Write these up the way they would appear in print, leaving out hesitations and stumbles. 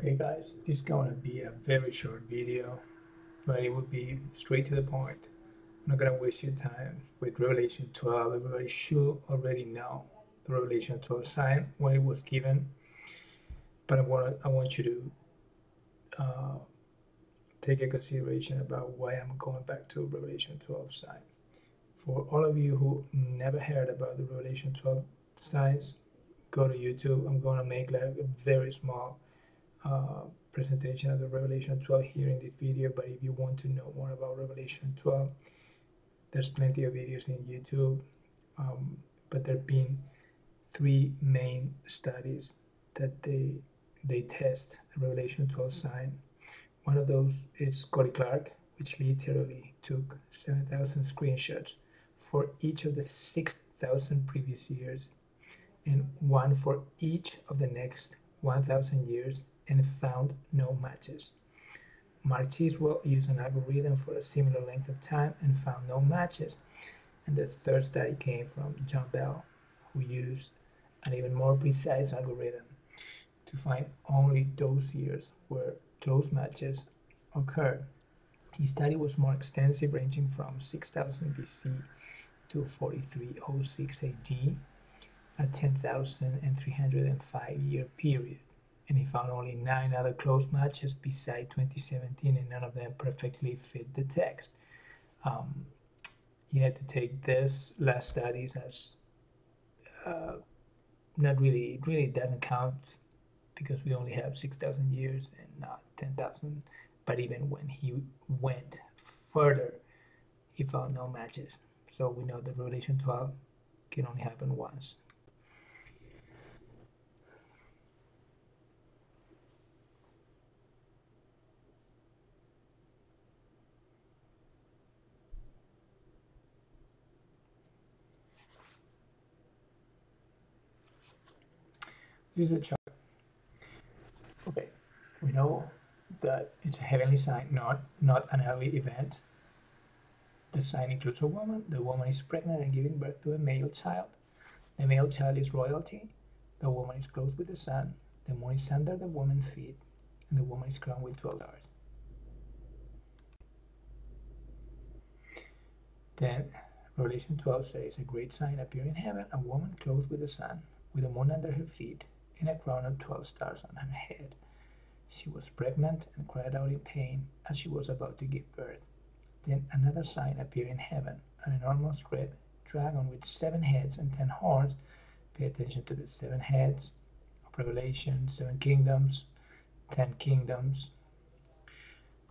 Okay guys, this is going to be a very short video, but it will be straight to the point. I'm not going to waste your time with Revelation 12. Everybody should already know the Revelation 12 sign when it was given, but I want you to take a consideration about why I'm going back to Revelation 12 sign. For all of you who never heard about the Revelation 12 signs, go to YouTube. I'm going to make like a very small presentation of the Revelation 12 here in this video, but if you want to know more about Revelation 12, there's plenty of videos in YouTube, but there have been three main studies that they test the Revelation 12 sign. One of those is Scotty Clark, which literally took 7,000 screenshots for each of the 6,000 previous years and one for each of the next 1,000 years, and found no matches. Mark Chiswell used an algorithm for a similar length of time and found no matches. And the third study came from John Bell, who used an even more precise algorithm to find only those years where close matches occurred. His study was more extensive, ranging from 6000 BC to 4306 AD, a 10,305 year period. And he found only 9 other close matches beside 2017, and none of them perfectly fit the text. You had to take this last studies as not really, it really doesn't count because we only have 6,000 years and not 10,000. But even when he went further, he found no matches. So we know that Revelation 12 can only happen once. This is a chart. Okay, we know that it's a heavenly sign, not an earthly event. The sign includes a woman. The woman is pregnant and giving birth to a male child. The male child is royalty. The woman is clothed with the sun. The moon is under the woman's feet, and the woman is crowned with 12 stars. Then Revelation 12 says, a great sign appeared in heaven, a woman clothed with the sun, with the moon under her feet, and a crown of 12 stars on her head. She was pregnant and cried out in pain as she was about to give birth. Then another sign appeared in heaven, an enormous red dragon with 7 heads and 10 horns. Pay attention to the 7 heads of Revelation, 7 kingdoms, 10 kingdoms,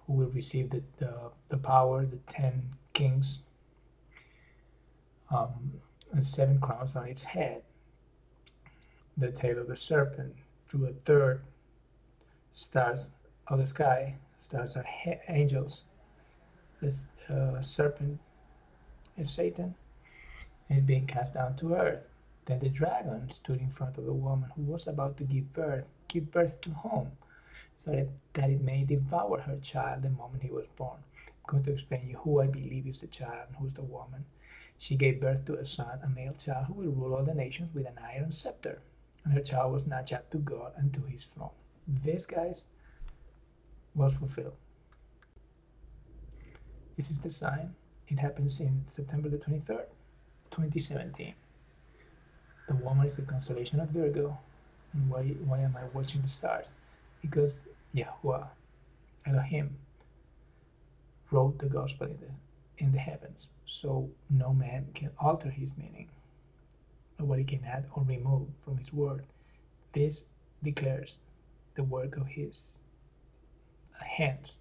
who will receive the power, the 10 kings, and 7 crowns on its head. The tail of the serpent drew a third. Stars of the sky, stars are angels. This serpent is Satan, and is being cast down to earth. Then the dragon stood in front of the woman who was about to give birth to whom? So that it may devour her child the moment he was born. I'm going to explain you who I believe is the child and who's the woman. She gave birth to a son, a male child, who will rule all the nations with an iron scepter. And her child was snatched up to God and to his throne. This, guys, was fulfilled. This is the sign. It happens in September the 23rd, 2017. The woman is the constellation of Virgo. And why am I watching the stars? Because Yahuwah, Elohim, wrote the gospel in the heavens, so no man can alter his meaning. Nobody can add or remove from his word. This declares the work of his hands.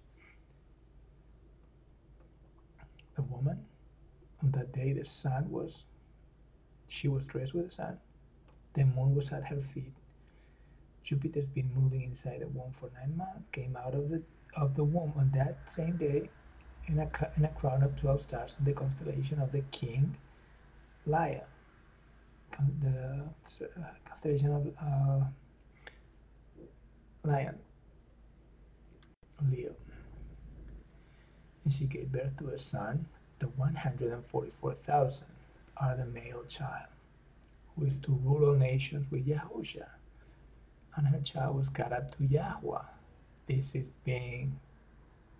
The woman, on that day, she was dressed with the sun. The moon was at her feet. Jupiter's been moving inside the womb for 9 months, came out of the womb on that same day in a crown of 12 stars in the constellation of the King Lion. The constellation of Lion, Leo. And she gave birth to a son. The 144,000 are the male child, who is to rule all nations with Yahusha. And her child was caught up to Yahweh, this is being,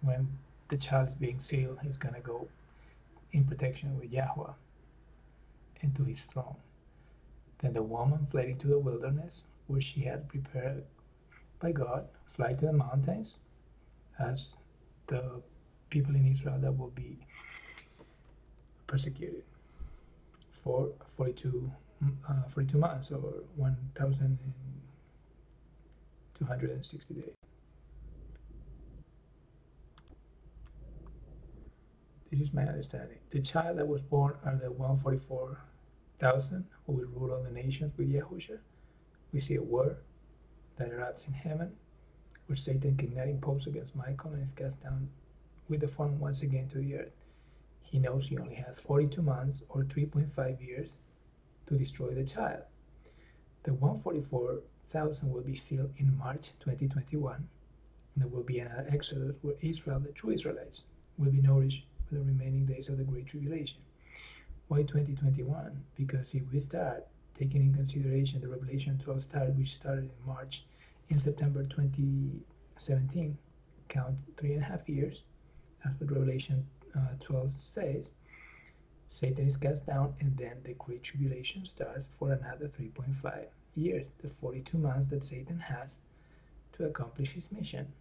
when the child is being sealed, he's gonna go in protection with Yahweh into his throne. Then the woman fled into the wilderness, where she had prepared by God, fly to the mountains, as the people in Israel that will be persecuted for 42 months, or 1,260 days. This is my understanding. The child that was born are the 144,000 who will rule all the nations with Yahusha. We see a war that erupts in heaven, where Satan cannot impose against Michael and is cast down with the fallen once again to the earth. He knows he only has 42 months or 3.5 years to destroy the child. The 144,000 will be sealed in March 2021, and there will be another exodus where Israel, the true Israelites, will be nourished for the remaining days of the Great Tribulation. Why 2021? Because if we start taking in consideration the Revelation 12 start, which started in March, in September 2017, count 3.5 years, as what Revelation 12 says, Satan is cast down, and then the Great Tribulation starts for another 3.5 years, the 42 months that Satan has to accomplish his mission.